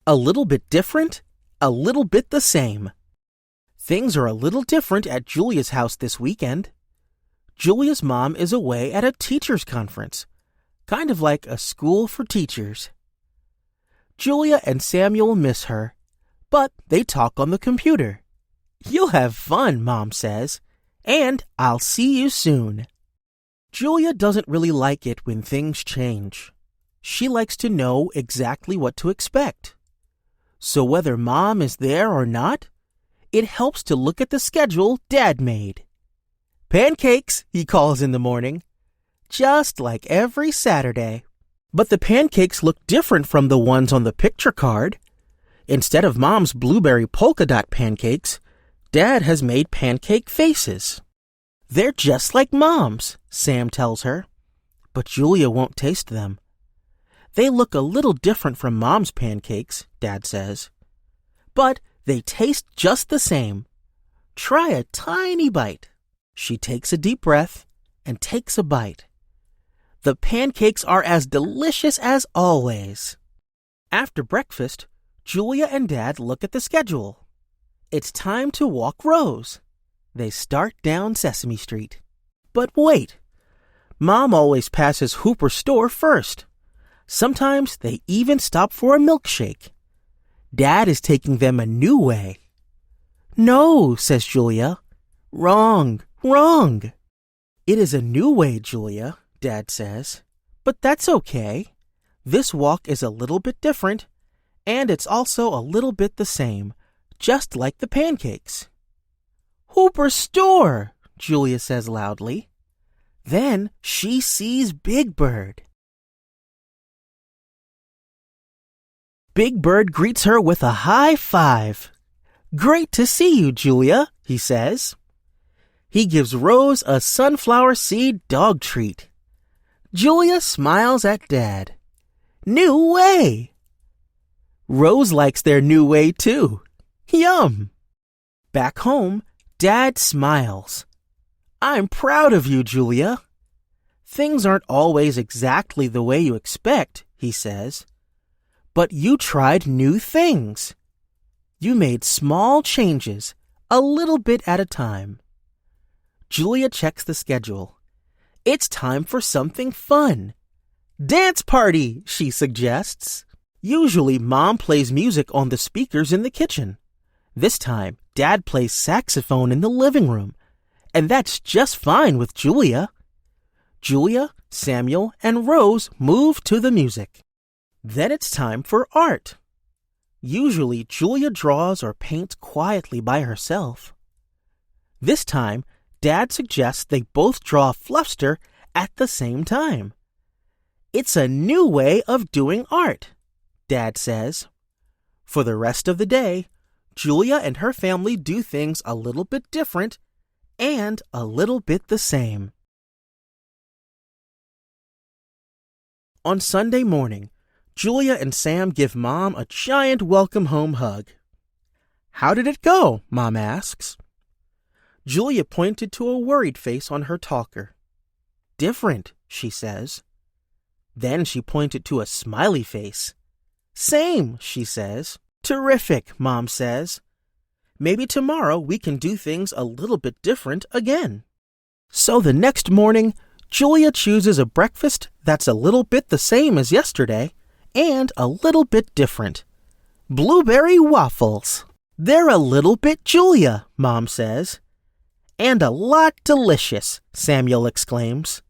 A little bit different, a little bit the same. Things are a little different at Julia's house this weekend. Julia's mom is away at a teachers' conference, kind of like a school for teachers. Julia and Samuel miss her, but they talk on the computer. You'll have fun, Mom says, and I'll see you soon. Julia doesn't really like it when things change. She likes to know exactly what to expect. So whether Mom is there or not, it helps to look at the schedule Dad made. Pancakes, he calls in the morning, just like every Saturday. But the pancakes look different from the ones on the picture card. Instead of Mom's blueberry polka dot pancakes, Dad has made pancake faces. They're just like Mom's, Sam tells her, but Julia won't taste them. They look a little different from Mom's pancakes, Dad says, but they taste just the same. Try a tiny bite. She takes a deep breath and takes a bite. The pancakes are as delicious as always. After breakfast, Julia and Dad look at the schedule. It's time to walk Rose. They start down Sesame Street. But wait, Mom always passes Hooper's store first. Sometimes they even stop for a milkshake. Dad is taking them a new way. No, says Julia. Wrong, wrong. It is a new way, Julia, Dad says. But that's okay. This walk is a little bit different, and it's also a little bit the same, just like the pancakes. Hooper's store, Julia says loudly. Then she sees Big Bird. Big Bird greets her with a high five. Great to see you, Julia, he says. He gives Rose a sunflower seed dog treat. Julia smiles at Dad. New way! Rose likes their new way too. Yum! Back home, Dad smiles. I'm proud of you, Julia. Things aren't always exactly the way you expect, he says. But you tried new things. You made small changes, a little bit at a time. Julia checks the schedule. It's time for something fun. Dance party, she suggests. Usually, Mom plays music on the speakers in the kitchen. This time, Dad plays saxophone in the living room, and that's just fine with Julia. Julia, Samuel, and Rose move to the music. Then it's time for art. Usually, Julia draws or paints quietly by herself. This time, Dad suggests they both draw Fluffster at the same time. It's a new way of doing art, Dad says. For the rest of the day, Julia and her family do things a little bit different and a little bit the same. On Sunday morning, Julia and Sam give Mom a giant welcome home hug. How did it go? Mom asks. Julia pointed to a worried face on her talker. Different, she says. Then she pointed to a smiley face. Same, she says. Terrific, Mom says. Maybe tomorrow we can do things a little bit different again. So the next morning, Julia chooses a breakfast that's a little bit the same as yesterday and a little bit different. Blueberry waffles. They're a little bit Julia, Mom says. And a lot delicious, Samuel exclaims.